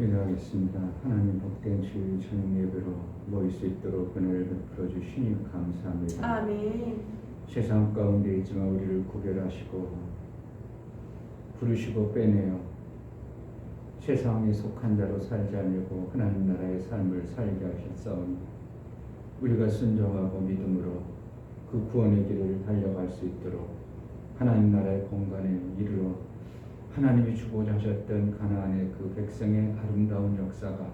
기도하겠습니다. 하나님 복된 주일 저녁 예배로 모일 수 있도록 은혜를 베풀어 주시니 감사합니다. 아멘. 세상 가운데 있지만 우리를 구별하시고 부르시고 빼내어 세상에 속한 자로 살지 않으려고 하나님 나라의 삶을 살게 하셨사오니 우리가 순종하고 믿음으로 그 구원의 길을 달려갈 수 있도록 하나님 나라의 공간에 이르러 하나님이 주고자 하셨던 가나안의 그 백성의 아름다운 역사가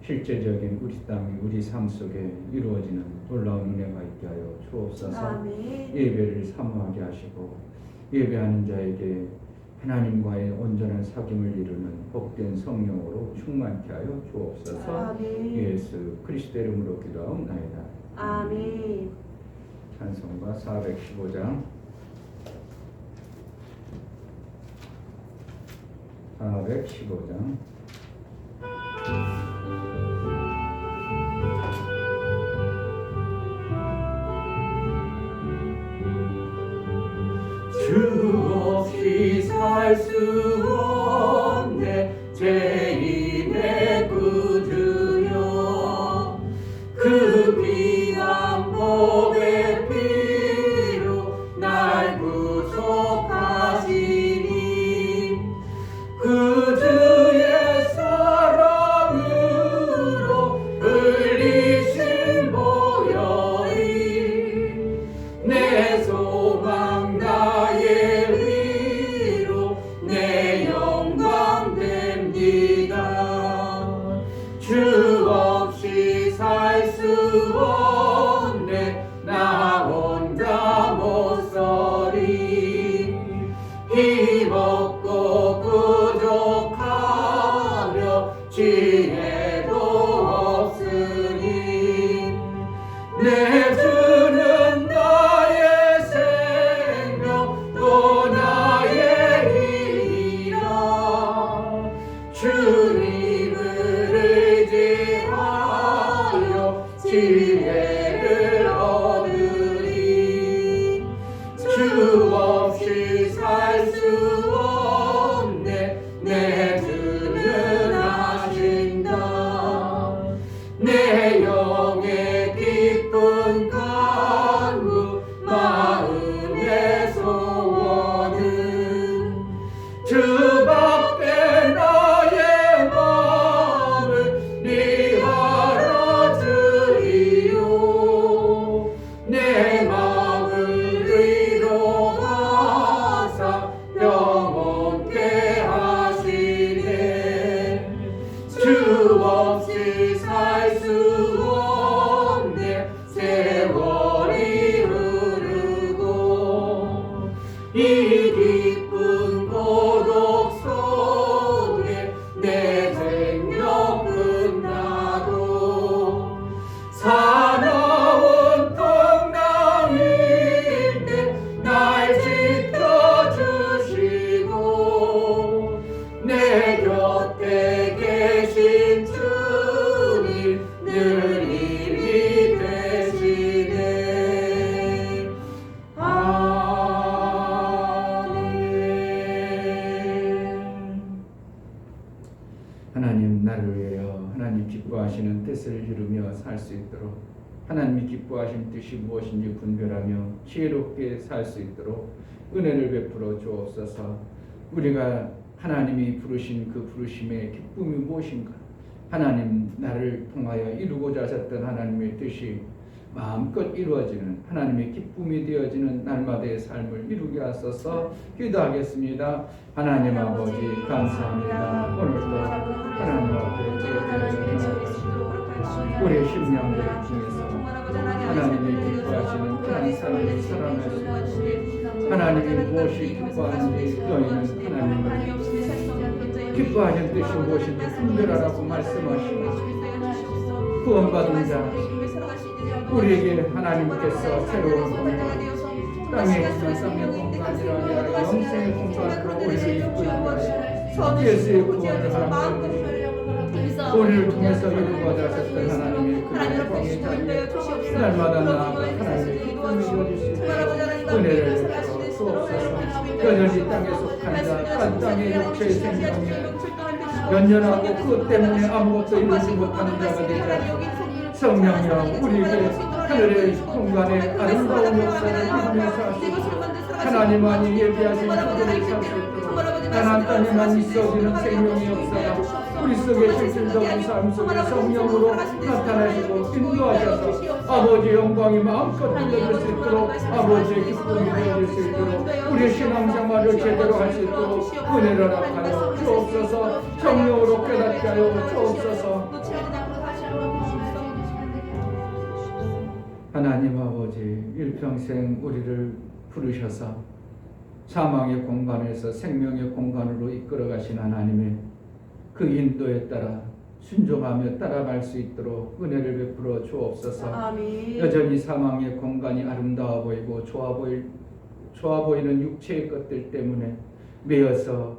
실제적인 우리 땅, 우리 삶 속에 이루어지는 놀라운 은혜가 있게 하여 주옵소서. 아멘. 예배를 사모하게 하시고 예배하는 자에게 하나님과의 온전한 사귐을 이루는 복된 성령으로 충만케 하여 주옵소서. 아멘. 예수 그리스도의 이름으로 기도하옵나이다. 아멘. 찬송가 415장 415장 주 없이 살 수 없네 죄인의 구주여 그 귀한 복의 피로 날 구속하시니 그 주의 사랑으로 흘리신 보혈이 내 소망 나의 위로 내 영광 됩니다. 주 없이 살 수 없네 나 혼자 못 서리 힘없고 부족하며 지혜도 없으니 내 주는 나의 생명 또 나의 힘이라 주님을 의지하여 지혜를 얻으리 주 없이 살 수 없네 내 주는 아신다 내 영의 기쁜 간구 마음의 소원은 주밖에 나의 마음을 위하여 주리요 내 마음을 위로하사 영원케 하시네 주 없이 살 수 없네 세월이 흐르고 이 깊은 고독 속에 내 생명 끝나도 사나운 풍랑일 때 날 지켜주시고 내 곁에 계신 주님 늘 힘이 되시네 아멘. 하나님 나를 위하여 하나님 기뻐하시는 뜻을 이루며 살 수 있도록 하나님이 기뻐하신 뜻이 무엇인지 분별하며 지혜롭게 살 수 있도록 은혜를 베풀어 주옵소서. 우리가 하나님이 부르신 그 부르심의 기쁨이 무엇인가, 하나님 나를 통하여 이루고자 하셨던 하나님의 뜻이 마음껏 이루어지는 하나님의 기쁨이 되어지는 날마다의 삶을 이루게 하소서. 기도하겠습니다. 하나님 아버지 감사합니다. 오늘도 하나님 앞에 우리의 심령을 통해서 하나님이 기뻐하시는 그런 삶을 살아내시고 하나님이 무엇이 기뻐하는지 너희는 하나님을 기뻐하는 뜻이 무엇인지 분별하라고 말씀하시고 구원받은 자 우리에게 하나님께서 새로운 공간 땅에 있는 땅의 공간이라 아니라 영생의 공간으로 우리를 이끌고 예수의 구원을 하나님 우리를 통해서 이루고자 하셨던 하나님의 그 영광의 자리에 날마다 나아가 하나님의 기쁨을 이루어질 수 있도록 은혜를 주옵소서. 여전히 땅에 속한 자, 땅의 육체의 생명에 연연하고 그것 때문에 아무것도 이루지 못하는 자가 되지 않고 성령이여 우리에게 하늘의 공간에 아름다운 역사를 이루면서 하시고 하나님만이 예비하신 그들을 살 수 있도록 가나안 땅에만 있어지는 생명의 역사가 우리 속에 실질적인 삶 속에 성령으로 나타나시고 인도하셔서 아버지의 영광이 마음껏 들려질 수 있도록 아버지의 기쁨이 되어질 수 있도록 우리의 신앙생활을 제대로 할 수 있도록 은혜를 허락하여 주옵소서. 성령으로 깨닫게 하여 주옵소서. 하나님 아버지 일평생 우리를 부르셔서 사망의 공간에서 생명의 공간으로 이끌어 가신 하나님의 그 인도에 따라 순종하며 따라갈 수 있도록 은혜를 베풀어 주옵소서. 아멘. 여전히 사망의 공간이 아름다워 보이고 좋아 보이는 육체의 것들 때문에 매여서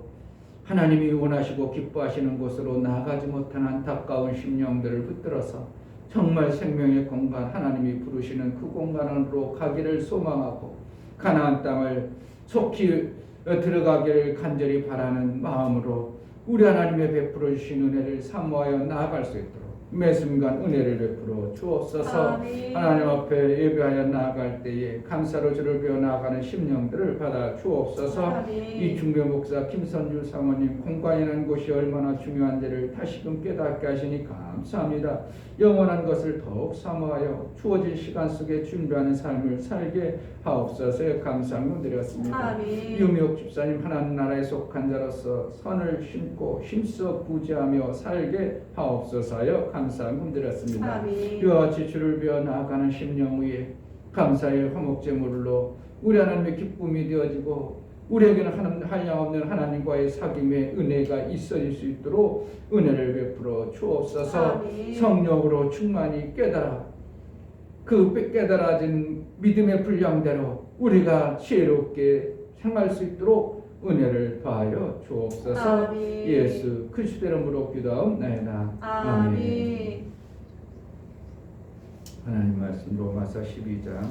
하나님이 원하시고 기뻐하시는 곳으로 나아가지 못한 안타까운 심령들을 붙들어서 정말 생명의 공간, 하나님이 부르시는 그 공간으로 가기를 소망하고 가나안 땅을 속히 들어가기를 간절히 바라는 마음으로 우리 하나님의 베풀어 주신 은혜를 사모하여 나아갈 수 있도록 매 순간 은혜를 베풀어 주옵소서. 아멘. 하나님 앞에 예배하여 나아갈 때에 감사로 주를 배워 나아가는 심령들을 받아 주옵소서. 아멘. 이 중배 목사 김선주 사모님 공간이라는 곳이 얼마나 중요한지를 다시금 깨닫게 하시니 감사합니다. 영원한 것을 더욱 사모하여 주어진 시간 속에 준비하는 삶을 살게 하옵소서. 감사함을 드렸습니다. 아멘. 유미옥 집사님 하나님 나라에 속한 자로서 선을 심고 힘써 부지하며 살게 하옵소서하여 감사함을 드렸습니다. 아멘. 이와 같이 주를 배워 나아가는 심령 위에 감사의 화목제물로 우리 하나님의 기쁨이 되어지고 우리에게는 한량없는 하나님과의 사귐의 은혜가 있어질 수 있도록 은혜를 베풀어 주옵소서. 아멘. 성령으로 충만히 깨달아 그 깨달아진 믿음의 분량대로 우리가 지혜롭게 행할 수 있도록 은혜를 더하여 주옵소서. 아멘. 예수 그리스도 이름으로 기도하옵나이다. 아멘. 하나님 말씀 로마서 12장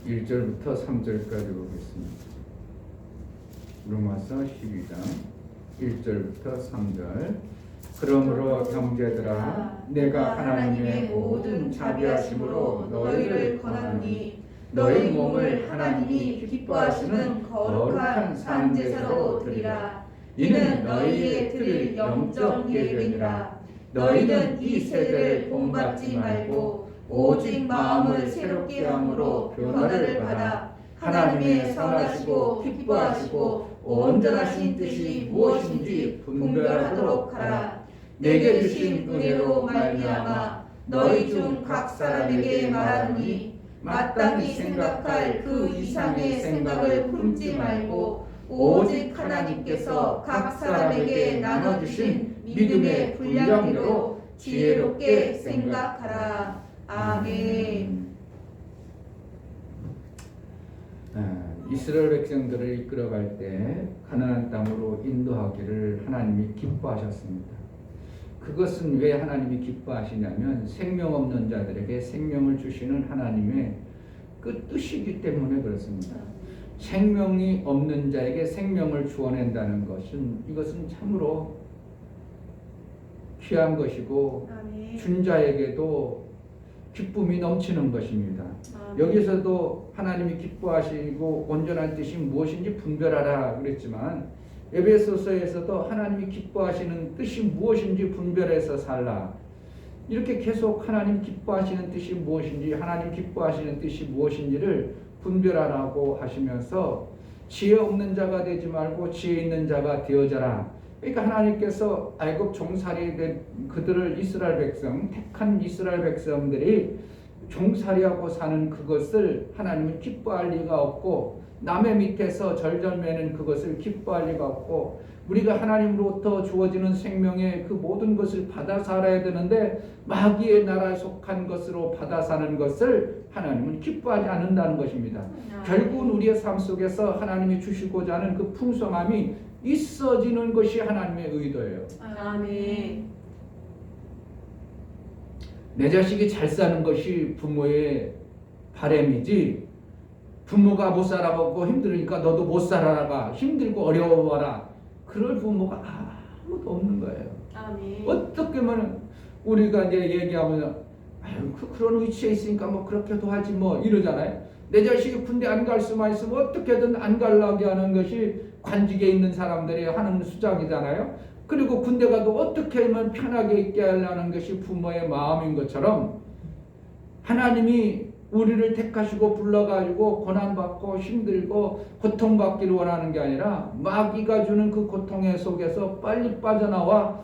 1절부터 3절까지 보겠습니다. 로마서 12장 1절부터 3절. 그러므로 형제들아 내가 하나님의 모든 자비하심으로 너희를 권하노니 너희 몸을 하나님이 기뻐하시는 거룩한 산제사로 드리라. 이는 너희의 드릴 영적 예배니라. 너희는 이 세대를 본받지 말고 오직 마음을 새롭게 함으로 변화를 받아 하나님의 선하시고 기뻐하시고 온전하신 뜻이 무엇인지 분별하도록 하라. 내게 주신 은혜로 말미암아 너희 중 각 사람에게 말하노니 마땅히 생각할 그 이상의 생각을 품지 말고 오직 하나님께서 각 사람에게 나눠주신 믿음의 분량대로 지혜롭게 생각하라. 아멘. 이스라엘 백성들을 이끌어갈 때 가나안 땅으로 인도하기를 하나님이 기뻐하셨습니다. 그것은 왜 하나님이 기뻐하시냐면 생명 없는 자들에게 생명을 주시는 하나님의 그 뜻이기 때문에 그렇습니다. 생명이 없는 자에게 생명을 주어낸다는 이것은 참으로 귀한 것이고 아멘. 준 자에게도 기쁨이 넘치는 것입니다. 아멘. 여기서도 하나님이 기뻐하시고 온전한 뜻이 무엇인지 분별하라 그랬지만 에베소서에서도 하나님이 기뻐하시는 뜻이 무엇인지 분별해서 살라. 이렇게 계속 하나님 기뻐하시는 뜻이 무엇인지 하나님 기뻐하시는 뜻이 무엇인지를 분별하라고 하시면서 지혜 없는 자가 되지 말고 지혜 있는 자가 되어져라. 그러니까 하나님께서 애굽 종살이 된 그들을 이스라엘 백성 택한 이스라엘 백성들이 종살이하고 사는 그것을 하나님은 기뻐할 리가 없고 남의 밑에서 절절매는 그것을 기뻐할 리가 없고 우리가 하나님으로부터 주어지는 생명의 그 모든 것을 받아 살아야 되는데 마귀의 나라에 속한 것으로 받아 사는 것을 하나님은 기뻐하지 않는다는 것입니다. 결국은 우리의 삶 속에서 하나님이 주시고자 하는 그 풍성함이 있어지는 것이 하나님의 의도예요. 아멘. 내 자식이 잘 사는 것이 부모의 바람이지 부모가 못 살아보고 힘들으니까 너도 못 살아라. 힘들고 어려워라. 그럴 부모가 아무도 없는 거예요. 아멘. 어떻게 하면 우리가 이제 얘기하면 아유 그런 위치에 있으니까 뭐 그렇게도 하지 뭐 이러잖아요. 내 자식이 군대 안 갈 수만 있으면 어떻게든 안 가려게 하는 것이 관직에 있는 사람들이 하는 수작이잖아요. 그리고 군대 가도 어떻게 하면 편하게 있게 하려는 것이 부모의 마음인 것처럼 하나님이 우리를 택하시고 불러가지고 고난받고 힘들고 고통받기를 원하는 게 아니라 마귀가 주는 그 고통의 속에서 빨리 빠져나와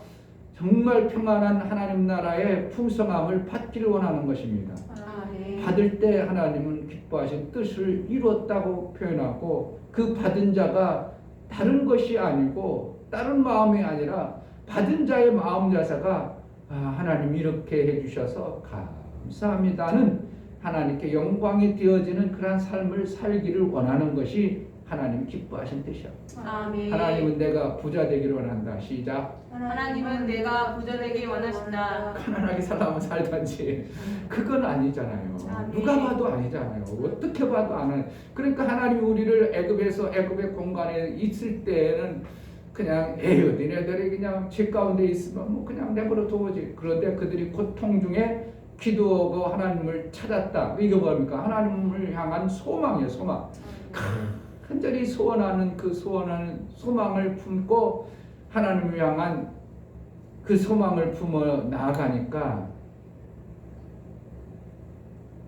정말 평안한 하나님 나라의 풍성함을 받기를 원하는 것입니다. 아멘. 받을 때 하나님은 기뻐하신 뜻을 이루었다고 표현하고 그 받은 자가 다른 것이 아니고 다른 마음이 아니라 받은 자의 마음 자세가 하나님 이렇게 해주셔서 감사합니다는 하나님께 영광이 되어지는 그런 삶을 살기를 원하는 것이 하나님 기뻐하신 뜻이야. 아멘. 하나님은 내가 부자 되기를 원한다. 시작. 하나님은 내가 부자 되길 원하신다. 가난하게 살라면 살던지 그건 아니잖아요. 아멘. 누가 봐도 아니잖아요. 어떻게 봐도 안 해. 그러니까 하나님이 우리를 애굽의 공간에 있을 때는 그냥 에휴 니네들이 그냥 집 가운데 있으면 뭐 그냥 내버려 두어지. 그런데 그들이 고통 중에 기도하고 하나님을 찾았다. 이게 뭡니까? 하나님을 향한 소망이에요. 소망. 간절히 소원하는 그 소원하는 소망을 품고 하나님을 향한 그 소망을 품어 나아가니까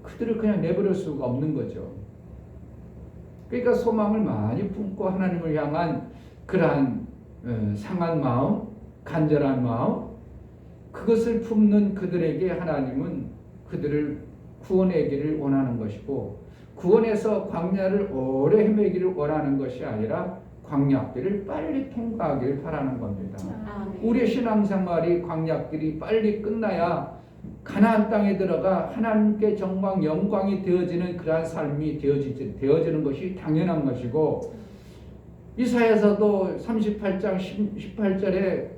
그들을 그냥 내버릴 수가 없는 거죠. 그러니까 소망을 많이 품고 하나님을 향한 그러한 상한 마음, 간절한 마음, 그것을 품는 그들에게 하나님은 그들을 구원하기를 원하는 것이고 구원해서 광야를 오래 헤매기를 원하는 것이 아니라 광야길을 빨리 통과하기를 바라는 겁니다. 아멘. 우리의 신앙생활이 광야길이 빨리 끝나야 가나안 땅에 들어가 하나님께 정말 영광이 되어지는 그러한 삶이 되어지는 것이 당연한 것이고 이사야서도 38장 18절에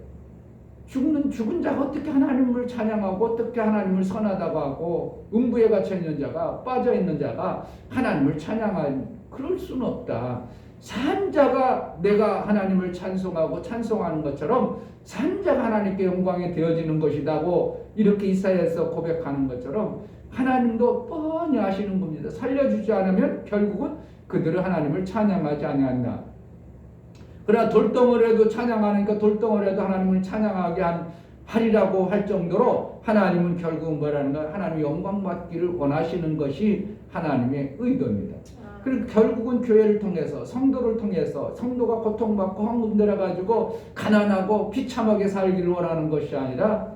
죽은 자가 어떻게 하나님을 찬양하고 어떻게 하나님을 선하다고 하고 음부에 갇혀 있는 자가 빠져 있는 자가 하나님을 찬양할 그럴 수는 없다. 산 자가 내가 하나님을 찬송하고 찬송하는 것처럼 산 자가 하나님께 영광이 되어지는 것이다고 이렇게 이사야에서 고백하는 것처럼 하나님도 뻔히 아시는 겁니다. 살려주지 않으면 결국은 그들은 하나님을 찬양하지 아니한다. 그러나 돌덩어리에도 찬양하니까 돌덩어리에도 하나님을 찬양하게 하리라고 할 정도로 하나님은 결국 뭐라는가? 하나님이 영광받기를 원하시는 것이 하나님의 의도입니다. 그리고 결국은 교회를 통해서 성도를 통해서 성도가 고통받고 황군되어 가지고 가난하고 비참하게 살기를 원하는 것이 아니라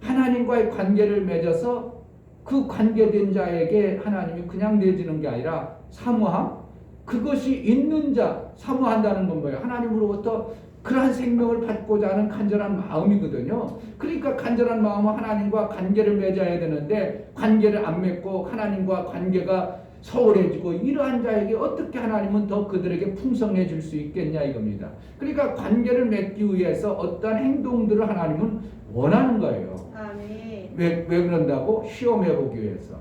하나님과의 관계를 맺어서 그 관계된 자에게 하나님이 그냥 내주는 게 아니라 사모함, 그것이 있는 자, 사모한다는 건 뭐예요? 하나님으로부터 그러한 생명을 받고자 하는 간절한 마음이거든요. 그러니까 간절한 마음은 하나님과 관계를 맺어야 되는데 관계를 안 맺고 하나님과 관계가 소홀해지고 이러한 자에게 어떻게 하나님은 더 그들에게 풍성해질 수 있겠냐 이겁니다. 그러니까 관계를 맺기 위해서 어떠한 행동들을 하나님은 원하는 거예요. 아멘. 왜 그런다고? 시험해보기 위해서.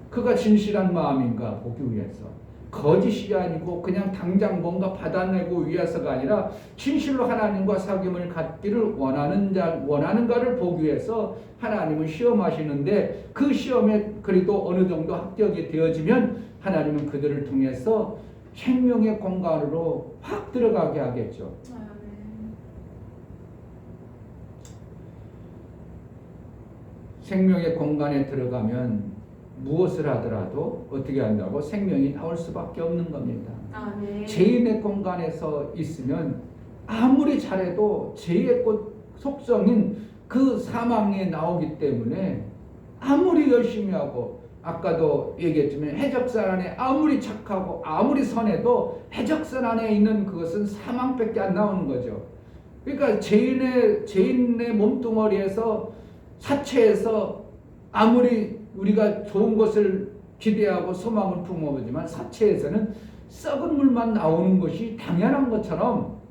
그가 진실한 마음인가 보기 위해서. 거짓이 아니고 그냥 당장 뭔가 받아내고 위해서가 아니라 진실로 하나님과 사귐을 갖기를 원하는가를 보기 위해서 하나님은 시험하시는데 그 시험에 그래도 어느 정도 합격이 되어지면 하나님은 그들을 통해서 생명의 공간으로 확 들어가게 하겠죠. 생명의 공간에 들어가면 무엇을 하더라도 어떻게 한다고? 생명이 나올 수밖에 없는 겁니다. 아멘. 죄인의 공간에서 있으면 아무리 잘해도 죄의 속성인 그 사망에 나오기 때문에 아무리 열심히 하고 아까도 얘기했지만 해적선 안에 아무리 착하고 아무리 선해도 해적선 안에 있는 그것은 사망밖에 안 나오는 거죠. 그러니까 죄인의 몸뚱어리에서 사체에서 아무리 우리가 좋은 것을 기대하고 소망을 품어보지만 사체에서는 썩은 물만 나오는 것이 당연한 것처럼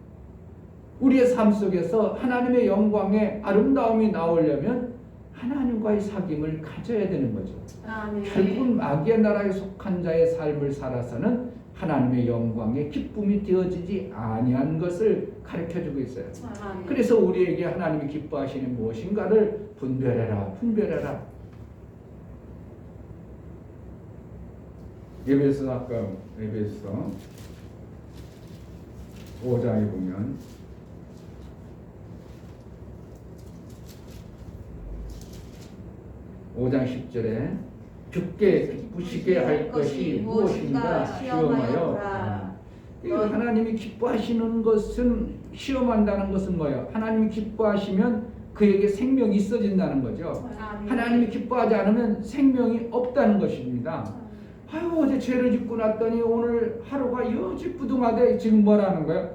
우리의 삶 속에서 하나님의 영광의 아름다움이 나오려면 하나님과의 사귐을 가져야 되는 거죠. 아멘. 결국 마귀의 나라에 속한 자의 삶을 살아서는 하나님의 영광에 기쁨이 되어지지 아니한 것을 가르쳐주고 있어요. 아멘. 그래서 우리에게 하나님이 기뻐하시는 무엇인가를 분별해라. 에베소 아까 에베소 5장에 보면 (5장 10절에) 주께 기쁘시게 할 것이 무엇인가 시험하여. 하나님이 기뻐하시는 것은, 시험한다는 것은 뭐예요? 하나님이 기뻐하시면 그에게 생명이 있어진다는 거죠. 하나님이 기뻐하지 않으면 생명이 없다는 것입니다. 아유, 어제 죄를 짓고 났더니 오늘 하루가 여지부둥하대. 지금 뭐라는 거예요?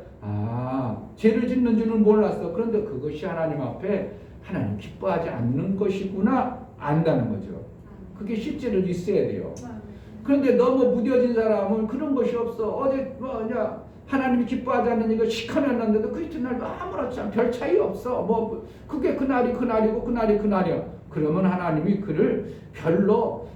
죄를 짓는 줄은 몰랐어. 그런데 그것이 하나님 앞에 하나님 기뻐하지 않는 것이구나 안다는 거죠. 그게 실제로 있어야 돼요. 그런데 너무 무뎌진 사람은 그런 것이 없어. 어제 하나님이 기뻐하지 않는 이거 시커냈는데도 그 이튿날 아무렇지 않아. 별 차이 없어. 그게 그날이 그날이고 그날이 그날이야. 그러면 하나님이 그를 별로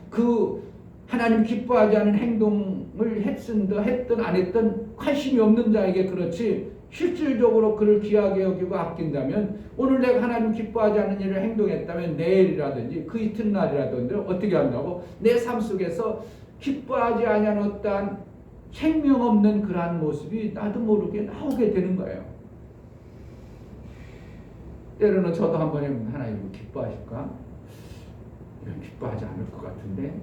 하나님 기뻐하지 않은 행동을 했든 안 했든 관심이 없는 자에게 그렇지, 실질적으로 그를 귀하게 여기고 아낀다면, 오늘 내가 하나님 기뻐하지 않는 일을 행동했다면 내일이라든지 그 이튿날이라든지 어떻게 한다고? 내 삶 속에서 기뻐하지 아니한 어떠한 생명 없는 그러한 모습이 나도 모르게 나오게 되는 거예요. 때로는 저도 한번 해보면 하나님 기뻐하실까? 기뻐하지 않을 것 같은데,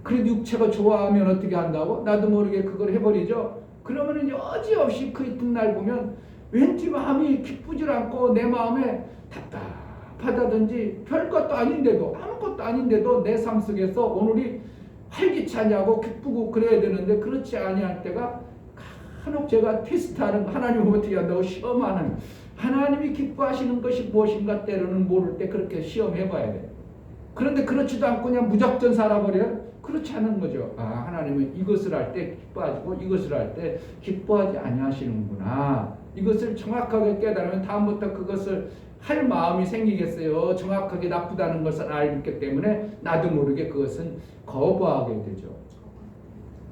그래도 육체가 좋아하면 어떻게 한다고? 나도 모르게 그걸 해버리죠. 그러면 여지없이 그 이튿날 보면 왠지 마음이 기쁘질 않고 내 마음에 답답하다든지 별것도 아닌데도, 아무것도 아닌데도 내 삶 속에서 오늘이 활기차냐고 기쁘고 그래야 되는데 그렇지 아니할 때가 간혹 제가 테스트하는, 하나님은 어떻게 한다고 시험하는, 하나님이 기뻐하시는 것이 무엇인가 때로는 모를 때 그렇게 시험해봐야 돼. 그런데 그렇지도 않고 그냥 무작정 살아버려요. 그렇지 않은 거죠. 하나님은 이것을 할 때 기뻐하시고 이것을 할 때 기뻐하지 아니하시는구나. 이것을 정확하게 깨달으면 다음부터 그것을 할 마음이 생기겠어요. 정확하게 나쁘다는 것을 알기 때문에 나도 모르게 그것은 거부하게 되죠.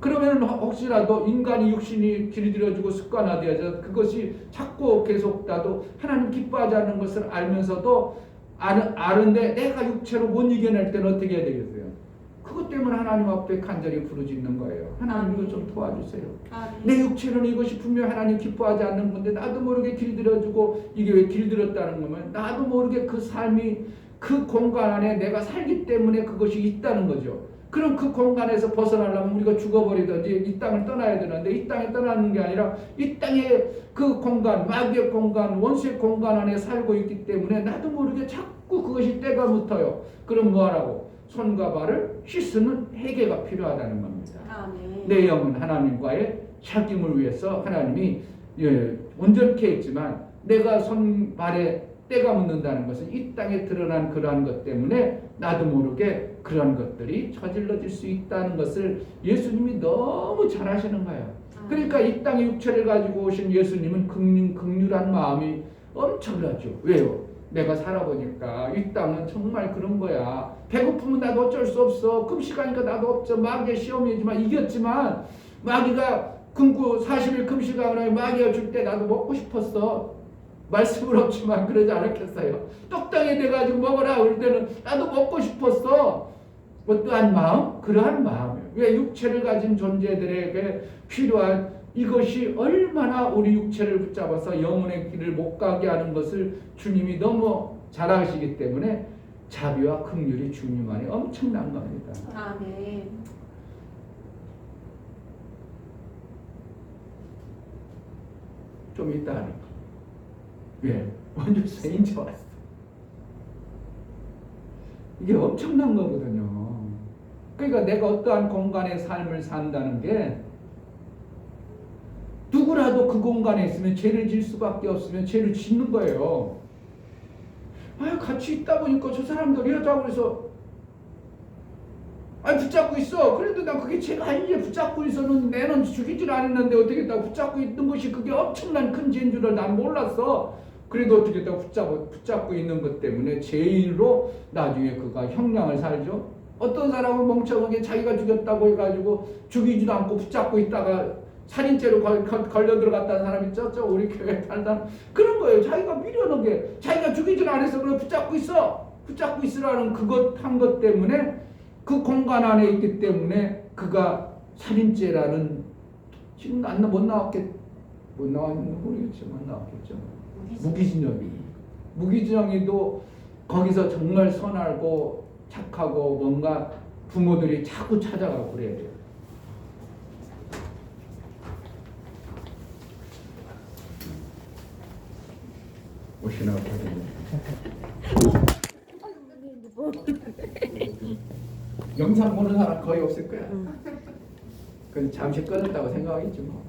그러면 혹시라도 인간이 육신이 길들여지고 습관화되어서 그것이 자꾸 계속 나도 하나님 기뻐하지 않는 것을 알면서도 아는데 내가 육체로 못 이겨낼 때는 어떻게 해야 되겠어요? 그것 때문에 하나님 앞에 간절히 부르짖는 거예요. 하나님 이거 좀 도와주세요. 내 육체로는 이것이 분명 하나님 기뻐하지 않는 건데 나도 모르게 길들여지고, 이게 왜 길들였다는 거면 나도 모르게 그 삶이 그 공간 안에 내가 살기 때문에 그것이 있다는 거죠. 그럼 그 공간에서 벗어나려면 우리가 죽어버리든지 이 땅을 떠나야 되는데, 이 땅에 떠나는 게 아니라 이 땅의 그 공간, 마귀의 공간, 원수의 공간 안에 살고 있기 때문에 나도 모르게 자꾸 그것이 때가 묻어요. 그럼 뭐하라고? 손과 발을 씻는 회개가 필요하다는 겁니다. 내 영은 하나님과의 사귐을 위해서 하나님이 온전케 했지만 내가 손발에 때가 묻는다는 것은 이 땅에 드러난 그러한 것 때문에 나도 모르게 그런 것들이 저질러질 수 있다는 것을 예수님이 너무 잘 아시는 거예요. 그러니까 이 땅에 육체를 가지고 오신 예수님은 긍휼한 마음이 엄청나죠. 왜요? 내가 살아보니까 이 땅은 정말 그런 거야. 배고프면 나도 어쩔 수 없어. 금식하니까 나도 없죠. 마귀의 시험이지만 이겼지만, 마귀가 금고 40일 금식하거나 마귀가 줄 때 나도 먹고 싶었어. 말씀은 없지만 그러지 않았겠어요. 떡당에 돼가지고 먹어라 그럴 때는 나도 먹고 싶었어. 어떠한 마음? 그러한 마음이에요. 왜? 육체를 가진 존재들에게 필요한 이것이 얼마나 우리 육체를 붙잡아서 영혼의 길을 못 가게 하는 것을 주님이 너무 잘 아시기 때문에 자비와 긍휼이 주님 안에 엄청난 겁니다. 아멘. 좀 이따 하니까. 왜? 원주사 인제 왔어. 이게 엄청난 거거든요. 그러니까 내가 어떠한 공간의 삶을 산다는 게, 누구라도 그 공간에 있으면 죄를 질 수밖에 없으면 죄를 짓는 거예요. 같이 있다 보니까 저 사람들이 하자고 그래서 붙잡고 있어. 그래도 난 그게 죄가 아니지. 붙잡고 있어는 내는 죽이질 않았는데 어떻게 다 붙잡고 있는 것이 그게 엄청난 큰 죄인 줄을 난 몰랐어. 그래도 어떻게 다 붙잡고 있는 것 때문에 죄인으로 나중에 그가 형량을 살죠. 어떤 사람은 멍청하게 자기가 죽였다고 해가지고 죽이지도 않고 붙잡고 있다가 살인죄로 걸려 들어갔다는 사람 있죠? 우리 교회에 살다 그런 거예요. 자기가 미련하게 자기가 죽이지는 않아서 그걸 붙잡고 있어. 붙잡고 있으라는 그것 한 것 때문에 그 공간 안에 있기 때문에 그가 살인죄라는 지금 못 나왔는지 모르겠지만 나왔겠죠. 무기징역이도 거기서 정말 선하고 착하고 뭔가 부모들이 자꾸 찾아가고 그래야 돼요. 옷이나 영상 보는 사람 거의 없을 거야. 그건 잠시 끊었다고 생각하겠지 뭐.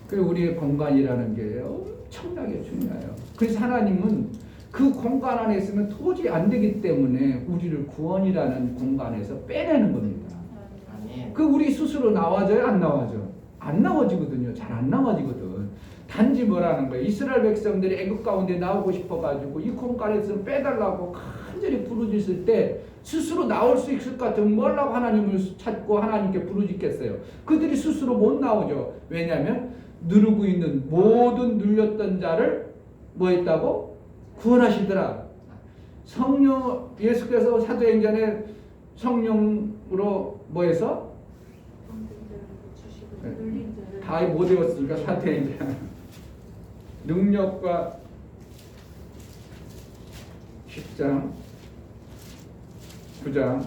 그 우리의 공간이라는 게 엄청나게 중요해요. 그래서 하나님은 그 공간 안에 있으면 도저히 안 되기 때문에 우리를 구원이라는 공간에서 빼내는 겁니다. 그 우리 스스로 나와져요, 안 나와져? 안 나와지거든요. 잘 안 나와지거든. 단지 뭐라는 거예요? 이스라엘 백성들이 애굽 가운데 나오고 싶어가지고 이 공간에서 빼달라고 간절히 부르짖을 때 스스로 나올 수 있을 것 같으면 뭐라고 하나님을 찾고 하나님께 부르짖겠어요? 그들이 스스로 못 나오죠. 왜냐하면 누르고 있는 모든 눌렸던 자를 뭐 했다고? 구원하시더라. 성령 예수께서 사도행전에 성령으로 뭐 해서? 다 못 외웠으니까 사도행전 능력과 10장 9장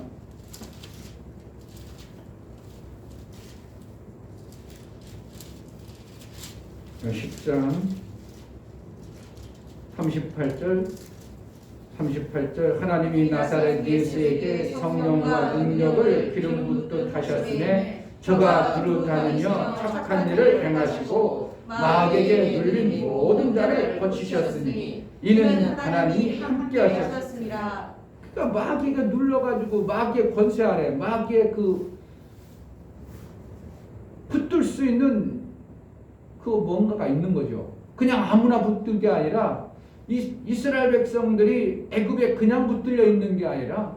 10장 38절 하나님이 나사렛 예수에게 성령과 능력을 기름 붓듯 하셨으니 저가 그릇하느며 착한 일을 행하시고 마귀에게 눌린 모든 자를 고치셨으니 이는 하나님이 함께 하셨습니다. 그러니까 마귀가 눌러가지고 마귀의 권세 아래 마귀의 그 붙들 수 있는 그 뭔가가 있는 거죠. 그냥 아무나 붙들 게 아니라 이스라엘 백성들이 애굽에 그냥 붙들려 있는 게 아니라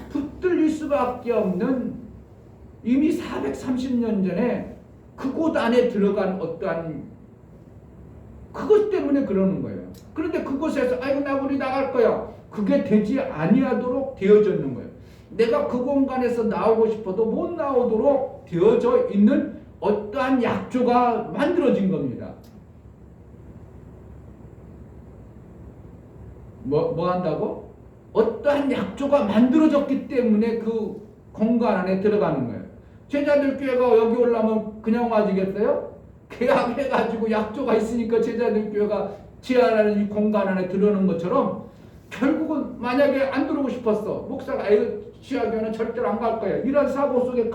붙들릴 수밖에 없는 이미 430년 전에 그곳 안에 들어간 어떠한 그것 때문에 그러는 거예요. 그런데 그곳에서 아이고 나 우리 나갈 거야. 그게 되지 아니하도록 되어졌는 거예요. 내가 그 공간에서 나오고 싶어도 못 나오도록 되어져 있는 어떠한 약조가 만들어진 겁니다. 뭐 한다고? 어떠한 약조가 만들어졌기 때문에 그 공간 안에 들어가는 거예요. 제자들 교회가 여기 오려면 그냥 와지겠어요? 계약해가지고 약조가 있으니까 제자들 교회가 지하라는 이 공간 안에 들어오는 것처럼 결국은 만약에 안 들어오고 싶었어. 목사가 지하교회는 절대로 안 갈 거야. 이런 사고 속에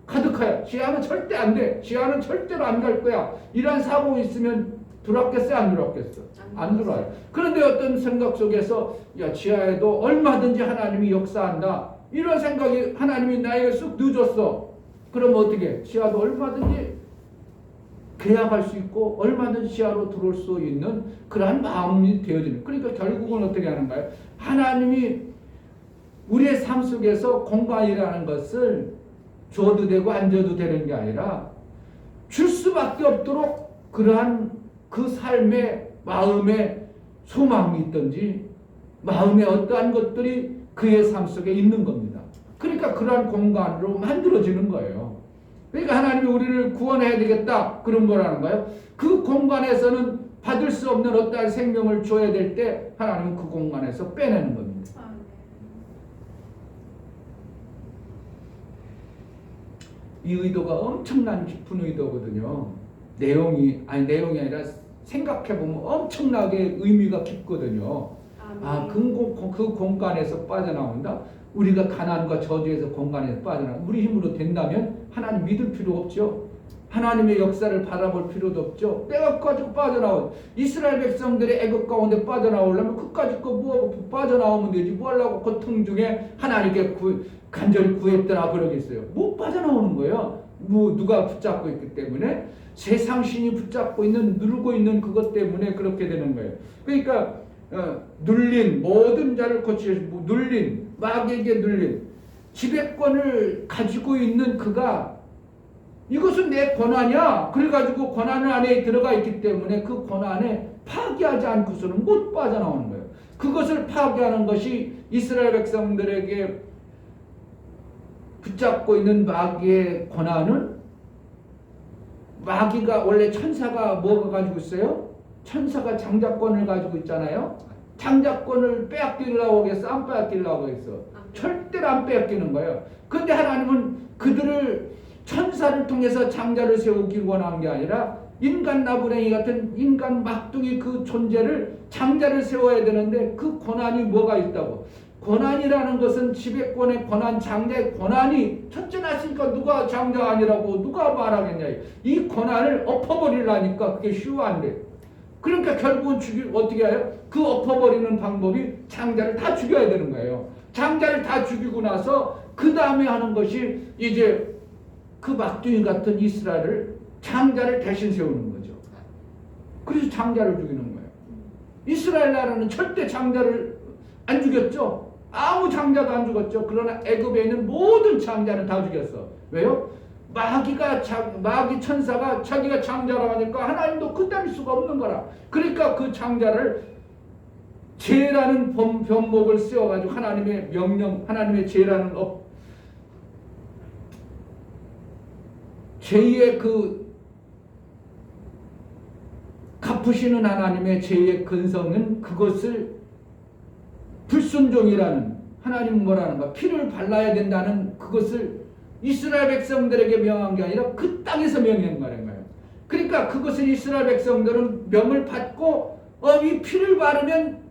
가득해요. 지하는 절대 안 돼. 지하는 절대로 안 갈 거야. 이런 사고 있으면 들어왔겠어요? 안 들어왔겠어? 안 들어와요. 그런데 어떤 생각 속에서 야 지하에도 얼마든지 하나님이 역사한다. 이런 생각이 하나님이 나에게 쑥 늦었어. 그럼 어떻게? 지하도 얼마든지 계약할 수 있고 얼마든지 지하로 들어올 수 있는 그러한 마음이 되어지는. 그러니까 결국은 어떻게 하는가요? 하나님이 우리의 삶 속에서 공간이라는 것을 줘도 되고 안 줘도 되는 게 아니라 줄 수밖에 없도록 그러한 그 삶의 마음에 소망이 있든지 마음에 어떠한 것들이 그의 삶 속에 있는 겁니다. 그러니까 그러한 공간으로 만들어지는 거예요. 그러니까 하나님이 우리를 구원해야 되겠다 그런 거라는 거예요. 그 공간에서는 받을 수 없는 어떠한 생명을 줘야 될 때 하나님은 그 공간에서 빼내는 겁니다. 이 의도가 엄청난 깊은 의도거든요. 내용이 아니라 생각해보면 엄청나게 의미가 깊거든요. 그 공간에서 빠져나온다? 우리가 가난과 저주에서 공간에서 빠져나온다. 우리 힘으로 된다면 하나님 믿을 필요 없죠. 하나님의 역사를 바라볼 필요도 없죠. 내가 가지고 빠져나온 이스라엘 백성들이 애굽 가운데 빠져나오려면 그까짓 거 뭐 빠져나오면 되지. 뭐 하려고 고통 중에 하나님께 간절히 구했더라 그러겠어요. 못 빠져나오는 거예요. 누가 붙잡고 있기 때문에 세상 신이 붙잡고 있는 누르고 있는 그것 때문에 그렇게 되는 거예요. 그러니까 눌린 모든 자를 거치시고 눌린 마귀에게 눌린 지배권을 가지고 있는 그가 이것은 내 권한이야. 그래가지고 권한 안에 들어가 있기 때문에 그 권한에 파기하지 않고서는 못 빠져나오는 거예요. 그것을 파기하는 것이 이스라엘 백성들에게 붙잡고 있는 마귀의 권한은 마귀가 원래 천사가 뭐가 가지고 있어요? 천사가 장자권을 가지고 있잖아요. 장자권을 빼앗기려고 해서 안 빼앗기려고 해서 절대로 안 빼앗기는 거예요. 그런데 하나님은 그들을 천사를 통해서 장자를 세우기 원한 게 아니라 인간 나부랭이 같은 인간 막둥이 그 존재를 장자를 세워야 되는데 그 권한이 뭐가 있다고? 권한이라는 것은 지배권의 권한, 장자의 권한이 첫째 났으니까 누가 장자 아니라고 누가 말하겠냐. 이 권한을 엎어버리려니까 그게 쉬워 안 돼. 그러니까 결국은 어떻게 해요? 그 엎어버리는 방법이 장자를 다 죽여야 되는 거예요. 장자를 다 죽이고 나서 그 다음에 하는 것이 이제 그 막둥이 같은 이스라엘을 장자를 대신 세우는 거죠. 그래서 장자를 죽이는 거예요. 이스라엘 나라는 절대 장자를 안 죽였죠. 아무 장자도 안 죽었죠. 그러나 애굽에 있는 모든 장자는 다 죽였어. 왜요? 마귀 천사가 자기가 장자라고 하니까 하나님도 끝낼 수가 없는 거라. 그러니까 그 장자를 죄라는 변목을 씌워가지고 하나님의 명령, 하나님의 죄라는 죄의 그 갚으시는 하나님의 죄의 근성은 그것을 불순종이라는 하나님 뭐라는가 피를 발라야 된다는 그것을 이스라엘 백성들에게 명한 게 아니라 그 땅에서 명한 거라는 거예요. 그러니까 그것을 이스라엘 백성들은 명을 받고 이 피를 바르면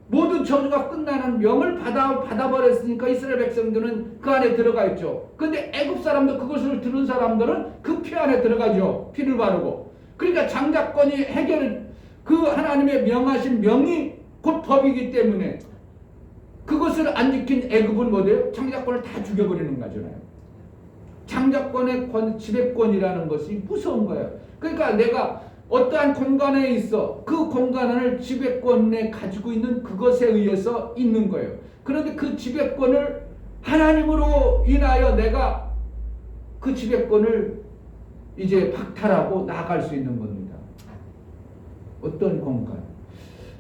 모든 저주가 끝나는 명을 받아버렸으니까 이스라엘 백성들은 그 안에 들어가 있죠. 그런데 애굽 사람들 그것을 들은 사람들은 그 피 안에 들어가죠. 피를 바르고. 그러니까 장자권이 그 하나님의 명하신 명이 곧 법이기 때문에 그것을 안 지킨 애굽은 뭐예요? 장자권을 다 죽여버리는 거잖아요. 장자권의 지배권이라는 것이 무서운 거예요. 그러니까 내가 어떠한 공간에 있어 그 공간을 지배권에 가지고 있는 그것에 의해서 있는 거예요. 그런데 그 지배권을 하나님으로 인하여 내가 그 지배권을 이제 박탈하고 나갈 수 있는 겁니다. 어떤 공간?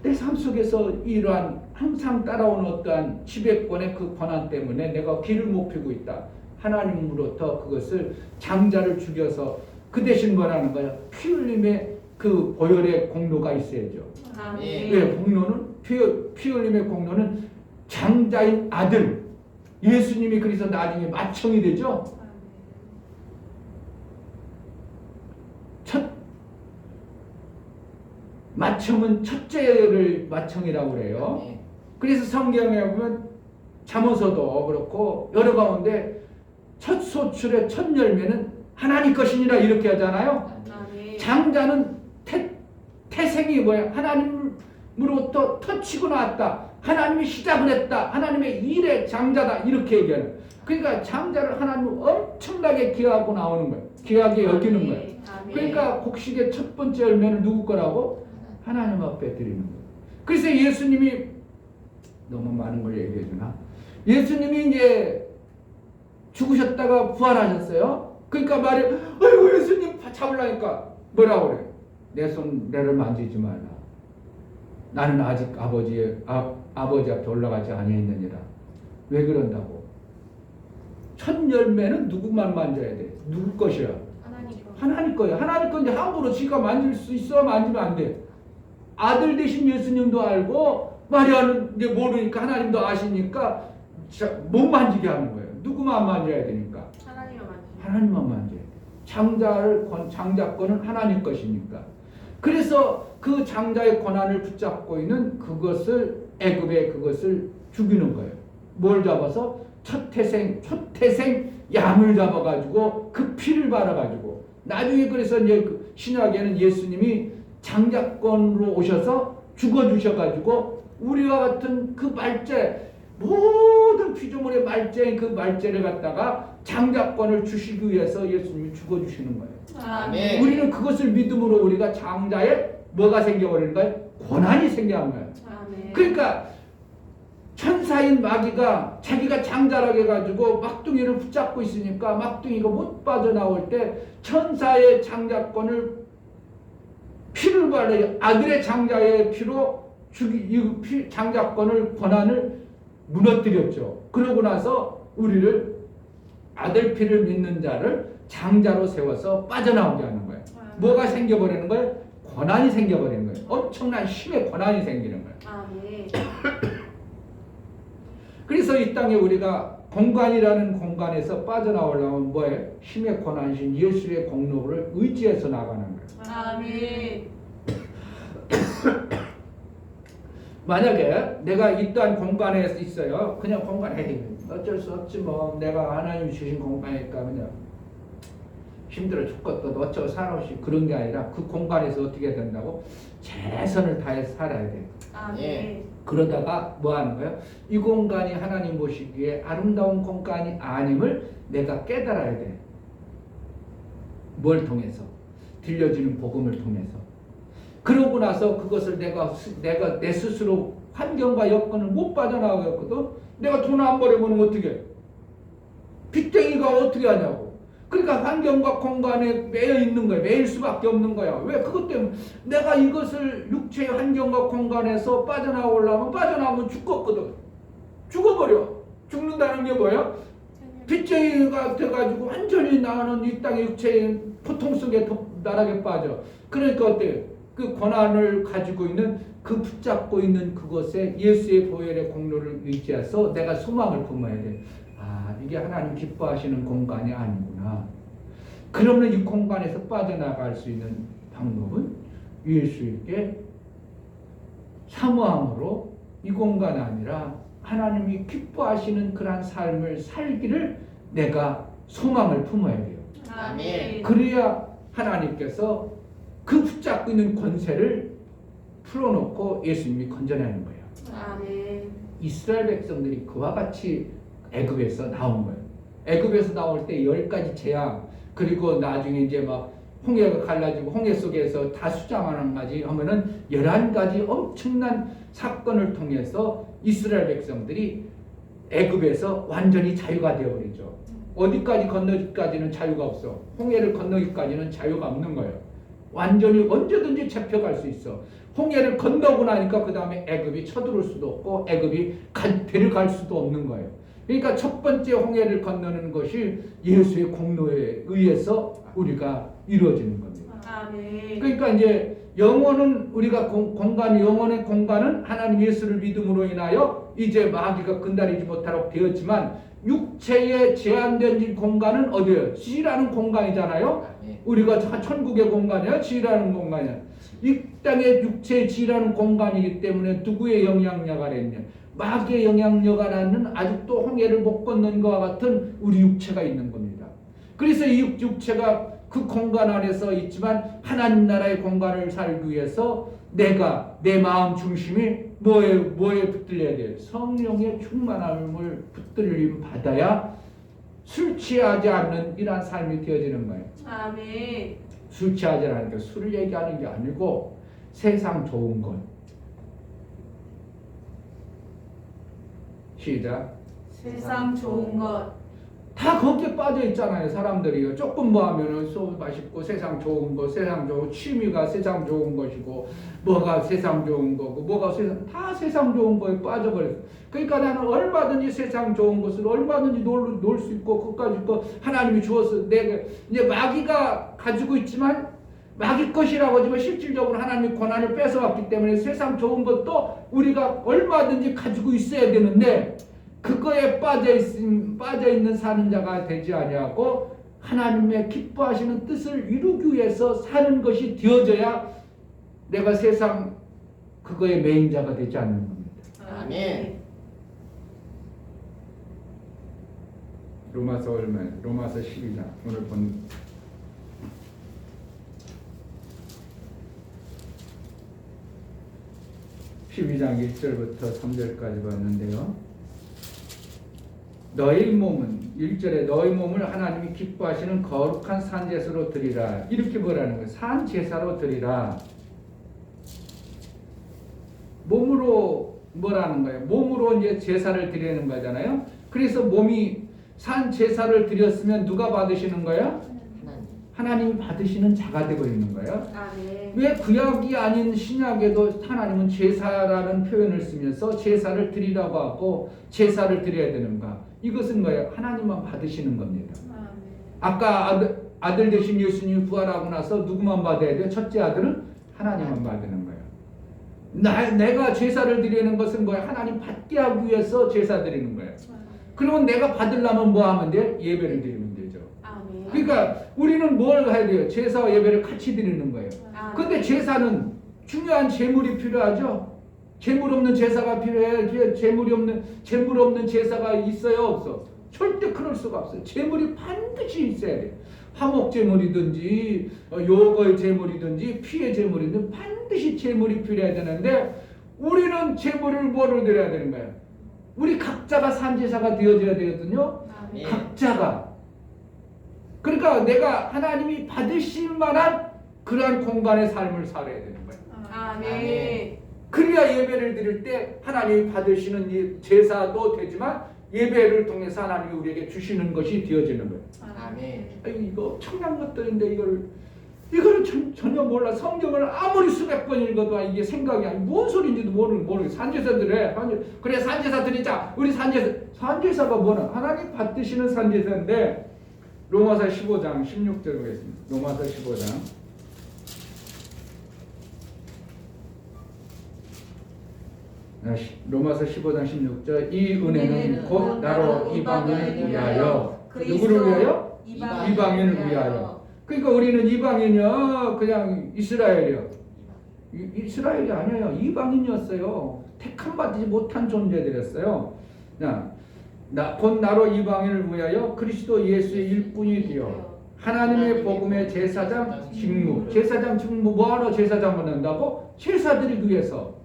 내 삶 속에서 이러한 항상 따라오는 어떠한 지배권의 그 권한 때문에 내가 길을 못 펴고 있다. 하나님으로부터 그것을 장자를 죽여서 그 대신 뭐라는 거야? 피 흘림의 그 보혈의 공로가 있어야죠. 왜? 공로는 피 흘림의 공로는 장자인 아들 예수님이 그래서 나중에 맏형이 되죠. 맏형은 첫째를 맏형이라고 그래요. 그래서 성경에 보면 잠언서도 그렇고 여러 가운데 첫 소출의 첫 열매는 하나님 것이니라 이렇게 하잖아요. 장자는 태생이 뭐야? 하나님으로부터 터치고 나왔다. 하나님이 시작을 했다. 하나님의 일의 장자다. 이렇게 얘기하는. 그러니까 장자를 하나님은 엄청나게 기하고 나오는 거예요. 기하게 여기는 거예요. 그러니까 곡식의 첫 번째 열매는 누구 거라고? 하나님 앞에 드리는 거예요. 그래서 예수님이 너무 많은 걸 얘기해 주나? 예수님이 이제 죽으셨다가 부활하셨어요. 그러니까 말이 아이고 예수님 잡으려니까 뭐라고 그래? 내를 만지지 말라. 나는 아직 아버지 앞에 올라가지 아니했느니라. 왜 그런다고? 첫 열매는 누구만 만져야 돼? 누구 것이야? 하나님 거야. 하나님 건데 함부로 지가 만질 수 있어? 만지면 안 돼. 아들 되신 예수님도 알고 마리아는 이제 모르니까 하나님도 아시니까 못 만지게 하는 거예요. 누구만 만져야 되니까? 하나님만 만져야 돼. 장자권은 하나님 것이니까. 그래서 그 장자의 권한을 붙잡고 있는 그것을 애굽의 그것을 죽이는 거예요. 뭘 잡아서? 초태생 양을 잡아가지고 그 피를 발아가지고 나중에 그래서 이제 그 신약에는 예수님이 장자권으로 오셔서 죽어주셔가지고 우리와 같은 그 말죄 모든 피조물의 말죄인 그 말죄를 갖다가 장자권을 주시기 위해서 예수님이 죽어주시는 거예요. 아멘. 우리는 그것을 믿음으로 우리가 장자의 뭐가 생겨버리는 거예요? 권한이 생겨난 거예요. 아멘. 그러니까 천사인 마귀가 자기가 장자라고 해가지고 막둥이를 붙잡고 있으니까 막둥이가 못 빠져나올 때 천사의 장자권을 피를 발라 아들의 장자의 피로 장자권을 권한을 무너뜨렸죠. 그러고 나서 우리를 아들 피를 믿는 자를 장자로 세워서 빠져나오게 하는 거예요. 뭐가 생겨버리는 거예요? 권한이 생겨버리는 거예요. 엄청난 힘의 권한이 생기는 거예요. 아멘. 그래서 이 땅에 우리가 공간이라는 공간에서 빠져나오려면 뭐예요? 힘의 권한이신 예수의 공로를 의지해서 나가는 거예요. 아멘. 만약에 내가 이떠한 공간에 있어요. 그냥 공간에 어쩔 수 없지 뭐 내가 하나님이 주신 공간이니까 그냥 힘들어 죽겠다 어쩌고 살아오시 그런 게 아니라 그 공간에서 어떻게 된다고? 최선을 다해서 살아야 돼요. 아멘. 그러다가 뭐 하는 거예요? 이 공간이 하나님 보시기에 아름다운 공간이 아님을 내가 깨달아야 돼. 뭘 통해서? 들려지는 복음을 통해서. 그러고 나서 그것을 내가 내 스스로 환경과 여건을 못 빠져나가거든. 내가 돈 안 벌으면 어떻게 해? 빚쟁이가 어떻게 하냐고. 그러니까 환경과 공간에 매여 있는 거야. 매일 수밖에 없는 거야. 왜? 그것 때문에 내가 이것을 육체의 환경과 공간에서 빠져나오려면 빠져나오면 죽었거든. 죽어버려. 죽는다는 게 뭐야? 빚쟁이가 돼가지고 완전히 나는 이 땅의 육체의 고통 속에 나락에 빠져. 그러니까 어때? 그 권한을 가지고 있는 그 붙잡고 있는 그것에 예수의 보혈의 공로를 의지해서 내가 소망을 품어야 돼. 아, 이게 하나님 기뻐하시는 공간이 아니구나. 그러면 이 공간에서 빠져나갈 수 있는 방법은 예수에게 사모함으로 이 공간이 아니라 하나님이 기뻐하시는 그러한 삶을 살기를 내가 소망을 품어야 돼요. 아멘. 그래야 하나님께서 그 붙잡고 있는 권세를 풀어놓고 예수님이 건져내는 거예요. 아멘. 이스라엘 백성들이 그와 같이 애굽에서 나온 거예요. 애굽에서 나올 때 10가지 재앙, 그리고 나중에 이제 막 홍해가 갈라지고 홍해 속에서 다 수장하는까지 하면은 11가지 엄청난 사건을 통해서 이스라엘 백성들이 애굽에서 완전히 자유가 되어버리죠. 어디까지 건너기까지는 자유가 없어. 홍해를 건너기까지는 자유가 없는 거예요. 완전히 언제든지 잡혀갈 수 있어. 홍해를 건너고 나니까 그 다음에 애굽이 쳐들어올 수도 없고 애굽이 데려갈 수도 없는 거예요. 그러니까 첫 번째 홍해를 건너는 것이 예수의 공로에 의해서 우리가 이루어지는 겁니다. 아멘. 그러니까 이제 영혼은 우리가 영혼의 공간은 하나님 예수를 믿음으로 인하여 이제 마귀가 건드리지 못하도록 되었지만 육체의 제한된 공간은 어디예요? 지라는 공간이잖아요. 우리가 천국의 공간이야, 지라는 공간이야. 이 땅의 육체의 지라는 공간이기 때문에 누구의 영향력 아래 있냐? 마귀의 영향력 아래는 아직도 홍해를 못 건넌 것과 같은 우리 육체가 있는 겁니다. 그래서 이 육체가 그 공간 안에서 있지만 하나님 나라의 공간을 살기 위해서 내가 내 마음 중심이 뭐에 붙들려야 돼요? 성령의 충만함을 붙들림 받아야 술 취하지 않는 이러한 삶이 되어지는 거예요. 아멘. 술 취하지 않는 게 술을 얘기하는 게 아니고 세상 좋은 것. 시작. 세상 좋은 것. 다 거기에 빠져 있잖아요. 사람들이요. 조금 뭐 하면은 술 맛있고 세상 좋은 거, 세상 좋은 취미가 세상 좋은 것이고 뭐가 세상 좋은 거고 뭐가 다 세상 좋은 거에 빠져버렸어. 그러니까 나는 얼마든지 세상 좋은 것을 얼마든지 놀 수 있고 그것까지 또 하나님이 주어서 내가 이제 마귀가 가지고 있지만 마귀 것이라고 하지만 실질적으로 하나님의 권한을 뺏어왔기 때문에 세상 좋은 것도 우리가 얼마든지 가지고 있어야 되는데 그거에 빠져 있는 사는 자가 되지 아니하고 하나님의 기뻐하시는 뜻을 이루기 위해서 사는 것이 되어져야 내가 세상 그거의 매인자가 되지 않는 겁니다. 아멘. 로마서 12장 오늘 본 12장 1절부터 3절까지 봤는데요. 너희 몸은 1절에 너희 몸을 하나님이 기뻐하시는 거룩한 산제사로 드리라. 이렇게 뭐라는 거예요? 산제사로 드리라. 몸으로 뭐라는 거예요? 몸으로 이제 제사를 드리는 거잖아요. 그래서 몸이 산제사를 드렸으면 누가 받으시는 거예요? 하나님이 받으시는 자가 되고 있는 거예요. 아멘. 왜 구약이 아닌 신약에도 하나님은 제사라는 표현을 쓰면서 제사를 드리라고 하고 제사를 드려야 되는가? 이것은 뭐예요? 하나님만 받으시는 겁니다. 아멘. 아까 아들 되신 예수님이 부활하고 나서 누구만 받아야 돼요? 첫째 아들은 하나님만 받는 거예요. 내가 제사를 드리는 것은 뭐예요? 하나님 받게 하기 위해서 제사 드리는 거예요. 그러면 내가 받으려면 뭐 하면 돼요? 예배를 드리면 되죠. 아멘. 그러니까 우리는 뭘 해야 돼요? 제사와 예배를 같이 드리는 거예요. 아멘. 근데 제사는 중요한 제물이 필요하죠. 제물 없는 제사가 필요해. 제물 없는 제사가 있어요, 없어? 절대 그럴 수가 없어요. 제물이 반드시 있어야 돼요. 화목 제물이든지 요거의 제물이든지 피의 제물이든지 반드시 제물이 필요해야 되는데 우리는 제물을 뭐를 드려야 되는 거예요? 우리 각자가 산제사가 되어져야 되거든요. 아멘. 각자가. 그러니까 내가 하나님이 받으실 만한 그러한 공간의 삶을 살아야 되는 거예요. 아멘. 그래야 예배를 드릴 때 하나님이 받으시는 이 제사도 되지만 예배를 통해서 하나님이 우리에게 주시는 것이 되어지는 거예요. 아멘. 아이고, 이거 엄청난 것들인데 이거를 전혀 몰라. 성경을 아무리 수백 번 읽어도 이게 생각이 아니 뭔 소리인지도 모르고 산제사들에 그래 산제사 드리자. 우리 산제사가 뭐냐? 하나님 받으시는 산제사인데 로마서 15장 16절 보겠습니다. 로마서 15장 로마서 15장 16절 이 은혜는 곧 나로 이방인을 위하여 누구를 위하여? 이방인을 위하여. 그러니까 우리는 이방인이요 그냥 이스라엘이요. 이스라엘이 아니에요. 이방인이었어요. 택함 받지 못한 존재들이었어요. 곧 나로 이방인을 위하여 그리스도 예수의 일꾼이 되어 하나님의 복음의 제사장 직무. 제사장 직무 뭐하러 제사장을 한다고? 제사 드리기 위해서.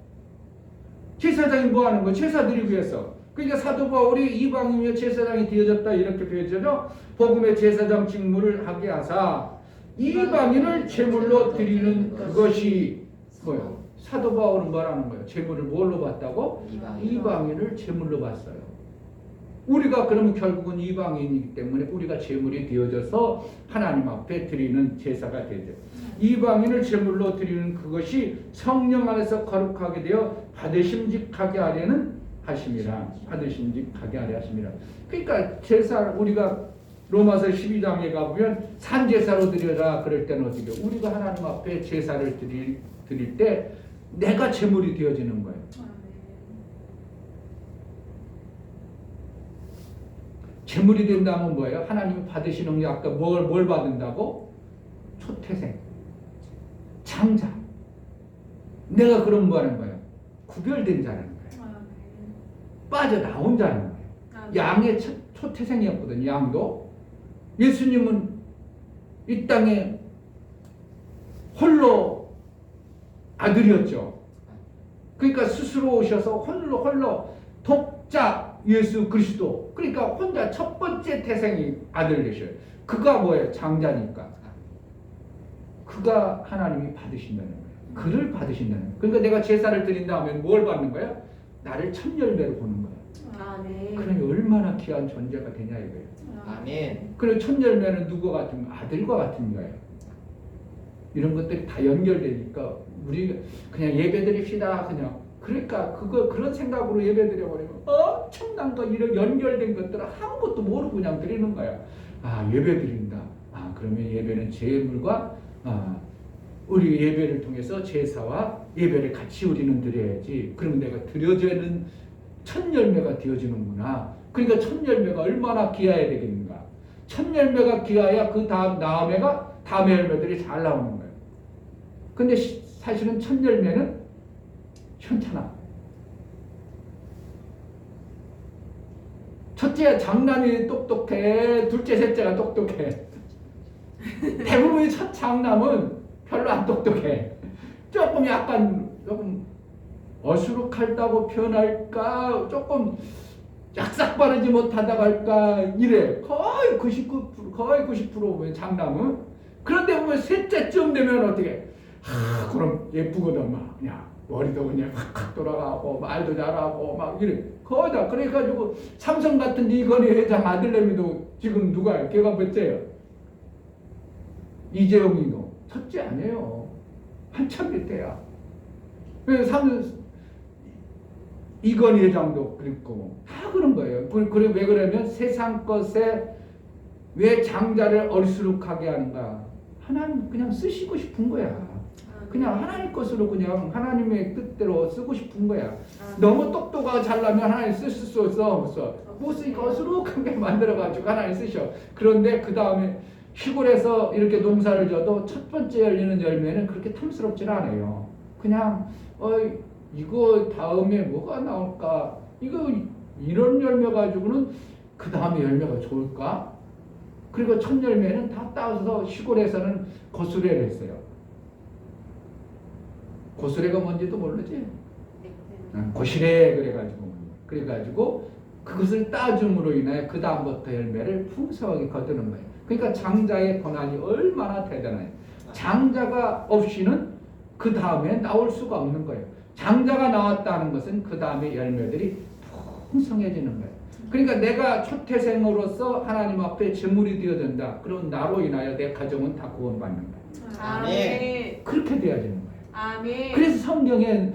제사장이 뭐하는 거예요? 제사 드리기 위해서. 그러니까 사도 바울이 이방인의 제사장이 되어졌다 이렇게 표현하죠. 복음의 제사장 직무를 하게 하사 이방인을 제물로 드리는 그것이 뭐예요? 사도 바울은 뭐라는 거예요? 제물을 뭘로 받다고? 이방인을 제물로 받어요. 우리가 그러면 결국은 이방인이기 때문에 우리가 제물이 되어져서 하나님 앞에 드리는 제사가 되죠. 이방인을 제물로 드리는 그것이 성령 안에서 거룩하게 되어 받으심직하게 하려는 하심이라. 받으심직하게 하려 하심이라. 그러니까 제사 우리가 로마서 12장에 가보면 산제사로 드려라 그럴 때는 어떻게 우리가 하나님 앞에 제사를 드릴 때 내가 제물이 되어지는 거예요. 제물이 된다면 뭐예요? 하나님이 받으시는 게 아까 뭘 받는다고? 초태생, 장자. 내가 그럼 뭐 하는 거예요? 구별된 자라는 거예요. 빠져나온 자라는 거예요. 양의 초태생이었거든요. 양도. 예수님은 이 땅에 홀로 아들이었죠. 그러니까 스스로 오셔서 홀로 독자 예수 그리스도. 그러니까 혼자 첫 번째 태생이 아들 되셔요. 그가 뭐예요? 장자니까. 그가 하나님이 받으신다는 거예요. 그를 받으신다는 거예요. 그러니까 내가 제사를 드린 다음에 뭘 받는 거예요? 나를 첫 열매로 보는 거예요. 아멘. 그러니 얼마나 귀한 존재가 되냐 이거예요. 아멘. 그리고 첫 열매는 누구와 같은 아들과 같은 거예요. 이런 것들이 다 연결되니까 우리 그냥 예배드립시다 그냥. 그러니까 그런 생각으로 예배드려 버리면 엄청난 거 이런 연결된 것들을 아무것도 모르고 그냥 드리는 거야. 아 예배드린다. 아 그러면 예배는 제물과 우리 예배를 통해서 제사와 예배를 같이 우리는 드려야지. 그러면 내가 드려지는 첫 열매가 되어지는구나. 그러니까 첫 열매가 얼마나 귀해야 되겠는가. 첫 열매가 귀해야 그 다음에 열매들이 잘 나오는 거예요. 근데 사실은 첫 열매는 현찮아. 첫째 장남이 똑똑해. 둘째 셋째가 똑똑해. 대부분의 첫 장남은 별로 안 똑똑해. 조금 어수룩하다고 표현할까? 조금 짝싹 바르지 못하다 갈까 이래. 거의 99% 거의 90% 장남은. 그런데 보면 셋째쯤 되면 어떻게? 그럼 예쁘거든 막 그냥 머리도 그냥 확 돌아가고 말도 잘하고 막 이래. 거의 다 그래가지고 삼성 같은 이건희 회장 아들내미도 지금 누가요? 걔가 몇째예요? 이재용이도 첫째 아니에요. 한참 밑에야. 이건희 회장도 그랬고 다 그런 거예요. 그리고 왜 그러면 세상 것에 왜 장자를 얼수룩하게 하는가? 하나님 그냥 쓰시고 싶은 거야. 그냥 하나님 것으로 그냥 하나님의 뜻대로 쓰고 싶은 거야. 너무 똑똑하고 잘나면 하나님 쓰실 수 없어. 못 쓰니까 어수룩하게 만들어가지고 하나님 쓰셔. 그런데 그 다음에 시골에서 이렇게 농사를 져도 첫 번째 열리는 열매는 그렇게 탐스럽지 않아요. 그냥 이거 다음에 뭐가 나올까? 이거 이런 열매 가지고는 그 다음에 열매가 좋을까? 그리고 첫 열매는 다 따서 시골에서는 고수레를 했어요. 고수레가 뭔지도 모르지? 고시래 그래가지고 그것을 따줌으로 인해 그 다음부터 열매를 풍성하게 거두는 거예요. 그러니까 장자의 권한이 얼마나 대단해요. 장자가 없이는 그 다음에 나올 수가 없는 거예요. 장자가 나왔다는 것은 그 다음에 열매들이 풍성해지는 거예요. 그러니까 내가 초태생으로서 하나님 앞에 제물이 되어진다. 그럼 나로 인하여 내 가정은 다 구원받는 거예요. 아멘. 그렇게 되어야 되는 거예요. 아멘. 그래서 성경에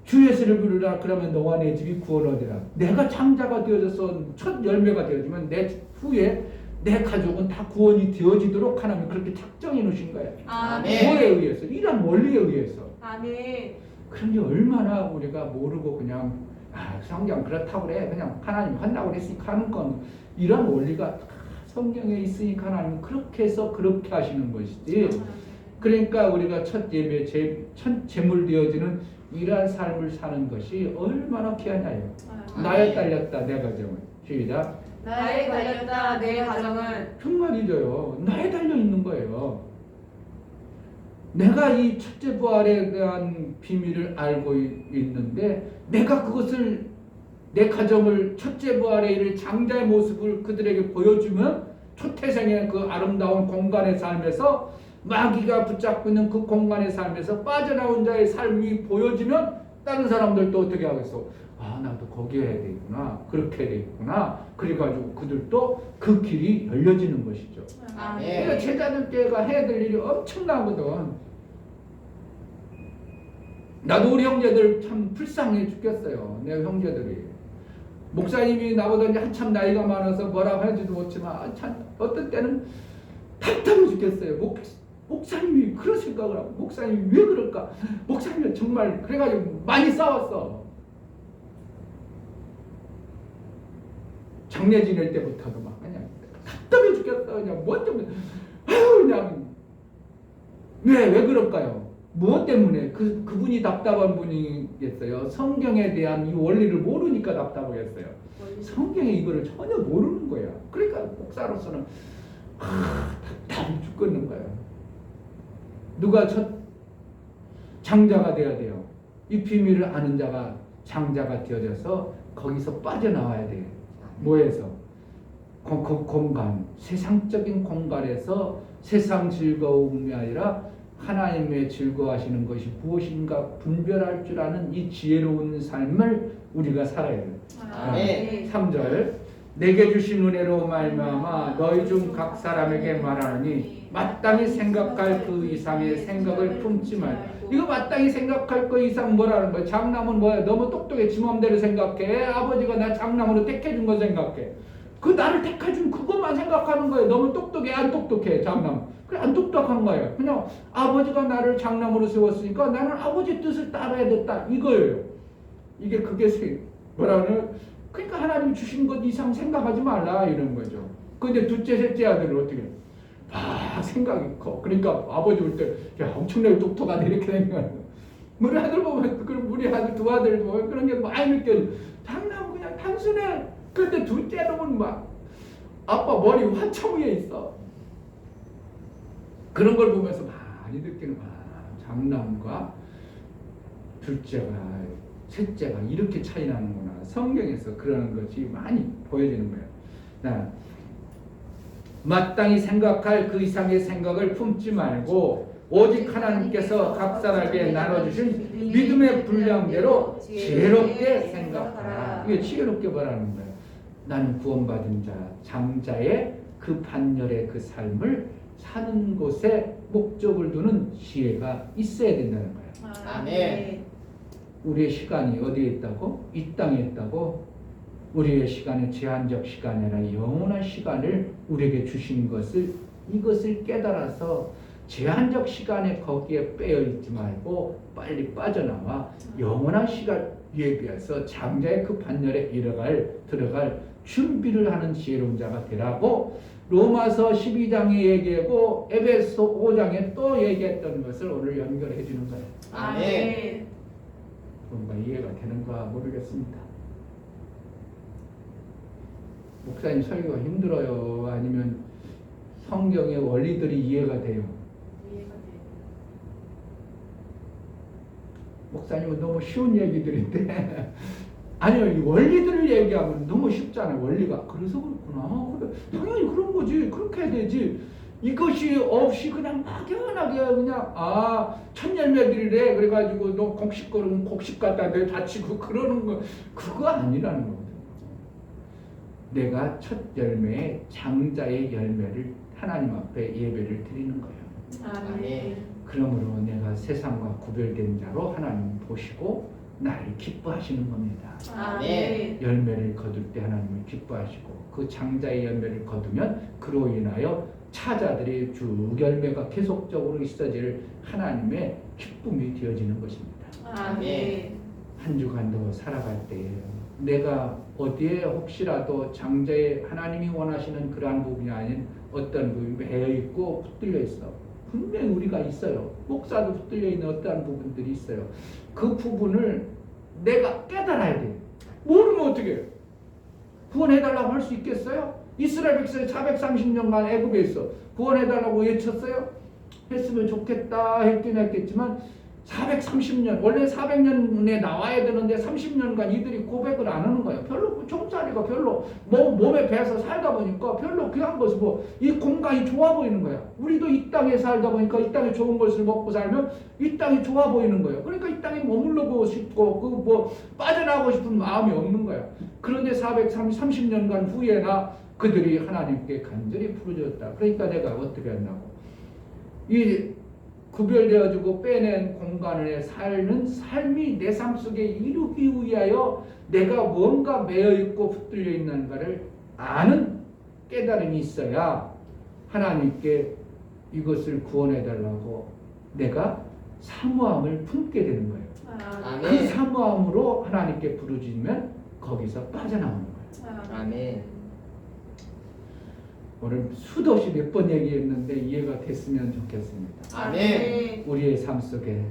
주 예수를 부르라 그러면 너와 내 집이 구원 얻으라. 내가 장자가 되어져서 첫 열매가 되어지면 내 후에 내 가족은 다 구원이 되어지도록 하나님 그렇게 작정해 놓으신 거예요. 아멘. 뭐에 의해서? 이런 원리에 의해서. 아멘. 그런데 얼마나 우리가 모르고 그냥 성경 그렇다고 그래 그냥 하나님 한다고 그랬으니까 하는 건 이런 원리가 성경에 있으니까 하나님 그렇게 해서 그렇게 하시는 것이지. 그러니까 우리가 첫 예배 첫 제물 되어지는 이러한 삶을 사는 것이 얼마나 귀하냐요. 나에 딸렸다 내 가정은. 시작. 나에 달렸다 내 가정은. 정말이죠. 나에 달려 있는 거예요. 내가 이 첫째 부활에 대한 비밀을 알고 있는데 내가 그것을 내 가정을 첫째 부활에 이를 장자의 모습을 그들에게 보여주면 초태생의 그 아름다운 공간의 삶에서 마귀가 붙잡고 있는 그 공간의 삶에서 빠져나온 자의 삶이 보여지면 다른 사람들도 어떻게 하겠어? 나도 거기에 해야 되겠구나. 그렇게 해야 되겠구나. 그래가지고 그들도 그 길이 열려지는 것이죠. 그러니까 제자들께가 해야 될 일이 엄청나거든. 나도 우리 형제들 참 불쌍해 죽겠어요. 내 형제들이. 목사님이 나보다 이제 한참 나이가 많아서 뭐라고 하지도 못지만 참 어떤 때는 답답해 죽겠어요. 목사님이 그런 생각을 하고 목사님이 왜 그럴까? 목사님이 정말 그래가지고 많이 싸웠어. 장례 지낼 때부터도 막 그냥 답답해 죽겠어. 그냥 뭐 때문에 그냥 왜 그럴까요? 무엇 때문에 그분이 답답한 분이겠어요. 성경에 대한 이 원리를 모르니까 답답하겠어요. 성경에 이거를 전혀 모르는 거야. 그러니까 목사로서는 답답해 죽겠는 거야. 누가 첫 장자가 되어야 돼요. 이 비밀을 아는 자가 장자가 되어져서 거기서 빠져나와야 돼요. 뭐에서? 공간, 세상적인 공간에서 세상 즐거움이 아니라 하나님의 즐거워하시는 것이 무엇인가 분별할 줄 아는 이 지혜로운 삶을 우리가 살아야 돼요. 아멘. 3절 내게 주신 은혜로 말미암아 너희 중 각 사람에게 말하노니 마땅히 생각할 그 이상의 생각을 품지 말고. 이거 마땅히 생각할 그 이상 뭐라는 거야? 장남은 뭐야? 너무 똑똑해. 지 맘대로 생각해. 아버지가 나 장남으로 택해준 거 생각해. 그 나를 택해준 그것만 생각하는 거예요. 너무 똑똑해. 안 똑똑해. 장남. 그래 안 똑똑한 거예요. 그냥 아버지가 나를 장남으로 세웠으니까 나는 아버지 뜻을 따라야 됐다. 이거예요. 이게 그게 뭐라는? 그러니까 하나님 주신 것 이상 생각하지 말라 이런 거죠. 근데 둘째, 셋째 아들은 어떻게? 생각이 커. 그러니까 아버지 올 때 엄청나게 똑똑하네 이렇게 된 거야. 우리 아들 보면 그럼 우리 아들 두 아들 보면 그런 게 많이 느껴져. 장남은 그냥 단순해. 그런데 둘째 놈은 막 아빠 머리 한참 위에 있어. 그런 걸 보면서 많이 느끼는 거야. 장남과 둘째가 셋째가 이렇게 차이 나는구나. 성경에서 그런 것이 많이 보여지는 거예요. 자, 마땅히 생각할 그 이상의 생각을 품지 말고 오직 하나님께서 각 사람에게 나눠주신 믿음의 분량대로 지혜롭게 생각하라. 이게 지혜롭게 말하는 거예요. 나는 구원받은 자, 장자의 그 반열의 그 삶을 사는 곳에 목적을 두는 지혜가 있어야 된다는 거예요. 아멘. 우리의 시간이 어디에 있다고? 이 땅에 있다고? 우리의 시간은 제한적 시간이 아니라 영원한 시간을 우리에게 주신 것을 이것을 깨달아서 제한적 시간에 거기에 빼어 있지 말고 빨리 빠져나와 영원한 시간 예비해서 장자의 그 반열에 들어갈 준비를 하는 지혜로운 자가 되라고 로마서 12장에 얘기하고 에베소 5장에 또 얘기했던 것을 오늘 연결해 주는 거예요. 아멘. 뭔가 이해가 되는가 모르겠습니다. 목사님 설교가 힘들어요? 아니면 성경의 원리들이 이해가 돼요? 목사님은 너무 쉬운 얘기들인데 아니요, 이 원리들을 얘기하면 너무 쉽잖아요. 원리가. 그래서 그렇구나. 그래, 당연히 그런 거지. 그렇게 해야 되지. 이것이 없이 그냥 막연하게 그냥 첫 열매들이래 그래가지고 너 곡식 걸으면 곡식 갖다 내 다치고 그러는 거 그거 아니라는 거거든요. 내가 첫 열매의 장자의 열매를 하나님 앞에 예배를 드리는 거예요. 아멘. 그러므로 내가 세상과 구별된 자로 하나님 보시고 나를 기뻐하시는 겁니다. 아멘. 열매를 거둘 때 하나님을 기뻐하시고 그 장자의 열매를 거두면 그로 인하여 차자들의 쭉 열매가 계속적으로 있어질 하나님의 기쁨이 되어지는 것입니다. 아멘. 한 주간도 살아갈 때에 내가 어디에 혹시라도 장자의 하나님이 원하시는 그러한 부분이 아닌 어떤 부분이 매여 있고 붙들려 있어. 분명히 우리가 있어요. 목사도 붙들려 있는 어떠한 부분들이 있어요. 그 부분을 내가 깨달아야 돼. 모르면 어떻게 해요? 구원해달라고 할 수 있겠어요? 이스라엘 백성이 430년간 애굽에 있어. 구원해달라고 외쳤어요? 했으면 좋겠다 했긴 했겠지만 430년, 원래 400년에 나와야 되는데 30년간 이들이 고백을 안 하는 거예요. 별로 종자리가 별로 몸에 배서 살다 보니까 별로 귀한 것을 이 공간이 좋아 보이는 거야. 우리도 이 땅에 살다 보니까 이 땅에 좋은 것을 먹고 살면 이 땅이 좋아 보이는 거예요. 그러니까 이 땅에 머물러보고 싶고 빠져나가고 싶은 마음이 없는 거야. 그런데 430년간 후에나 그들이 하나님께 간절히 부르짖었다. 그러니까 내가 어떻게 한다고? 이 구별되어지고 빼낸 공간에 사는 삶이 내 삶 속에 이루기 위하여 내가 뭔가 매여있고 붙들려 있는가를 아는 깨달음이 있어야 하나님께 이것을 구원해달라고 내가 사모함을 품게 되는 거예요. 그 사모함으로 하나님께 부르짖으면 거기서 빠져나오는 거예요. 아멘. 오늘 수도 없이 몇 번 얘기했는데 이해가 됐으면 좋겠습니다. 아멘. 우리의 삶 속에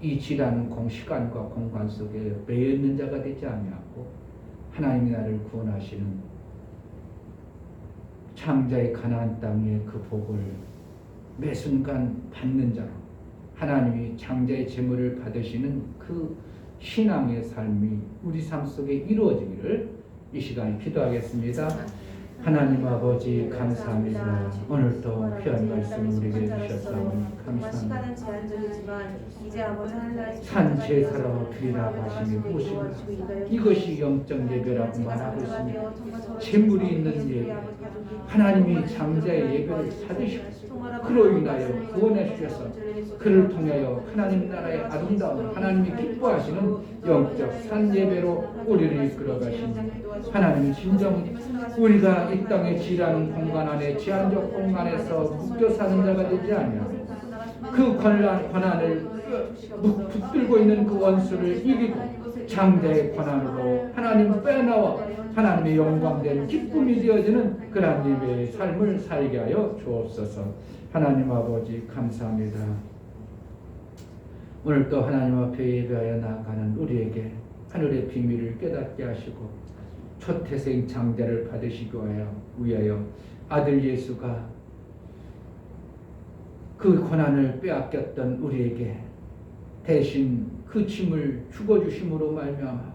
이 지나는 시간과 공간 속에 매여 있는 자가 되지 아니하고 하나님이 나를 구원하시는 창자의 가나안 땅의 그 복을 매 순간 받는 자로 하나님이 창자의 제물을 받으시는 그 신앙의 삶이 우리 삶 속에 이루어지기를 이 시간에 기도하겠습니다. 하나님 아버지 감사합니다. 오늘도 귀한 말씀 우리에게 주셨사오니 감사합니다. 시간은 제한적이지만 이제 아버지 하늘나라에 산제사로 드리라고 하시니 무엇인가 이것이 영적 예배라고 말하고 있습니다. 재물이 있는 예배 하나님이 장자의 예배를 받으시고 그로 인하여 구원해 주셔서 그를 통하여 하나님 나라의 아름다운 하나님이 기뻐하시는 영적 산 예배로 우리를 이끌어 가시니 하나님 진정 우리가 이 땅에 지라는 공간 안에 제한적 공간에서 묶여 사는 자가 되지 아니하고 그 권한을 붙들고 있는 그 원수를 이기고 장자의 권한으로 하나님 빼나와 하나님의 영광된 기쁨이 되어지는 그러한 예배의 삶을 살게 하여 주옵소서. 하나님 아버지 감사합니다. 오늘 또 하나님 앞에 예배하여 나아가는 우리에게 하늘의 비밀을 깨닫게 하시고 초태생 장자를 받으시기 위하여 아들 예수가 그 권한을 빼앗겼던 우리에게 대신 그 짐을 죽어주심으로 말미암아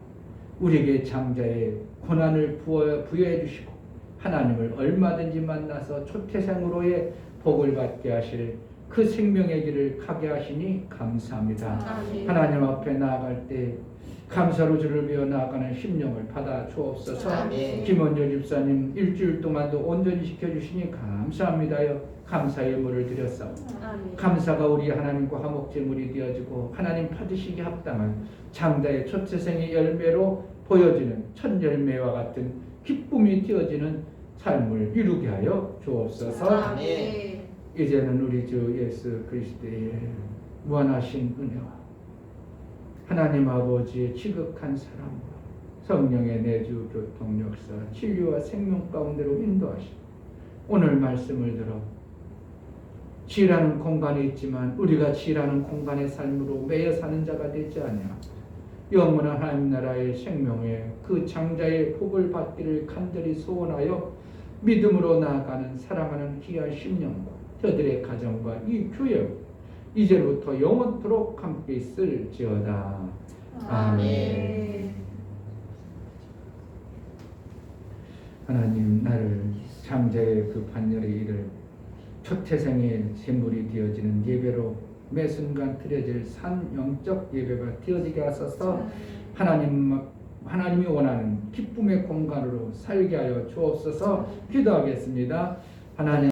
우리에게 장자의 고난을 부여해 주시고 하나님을 얼마든지 만나서 초태생으로의 복을 받게 하실 그 생명의 길을 가게 하시니 감사합니다. 아멘. 하나님 앞에 나아갈 때 감사로 주를 위하여 나아가는 심령을 받아 주옵소서. 아멘. 김원조 집사님 일주일 동안도 온전히 지켜주시니 감사합니다요. 감사의 예물을 드렸사오. 아멘. 감사가 우리 하나님과 화목제물이 되어지고 하나님 받으시기 합당한 장자의 초태생의 열매로 보여지는 첫 열매와 같은 기쁨이 되어지는 삶을 이루게 하여 주옵소서. 아멘. 이제는 우리 주 예수 그리스도의 무한하신 은혜와 하나님 아버지의 지극한 사랑과 성령의 내주 교통 역사 진리와 생명 가운데로 인도하시고 오늘 말씀을 들어 지라는 공간에 있지만 우리가 지라는 공간의 삶으로 매여 사는 자가 되지 아니하고 영원한 하나님 나라의 생명에 그 장자의 복을 받기를 간절히 소원하여 믿음으로 나아가는 사랑하는 귀한 심령과 저들의 가정과 이 교회 이제부터 영원토록 함께 있을지어다. 아멘. 하나님 나를 장자의 그 반열의 일을 초태생의 제물이 되어지는 예배로 매 순간 드려질 산 영적 예배가 되어지게 하소서. 하나님이 원하는 기쁨의 공간으로 살게 하여 주옵소서. 기도하겠습니다. 하나님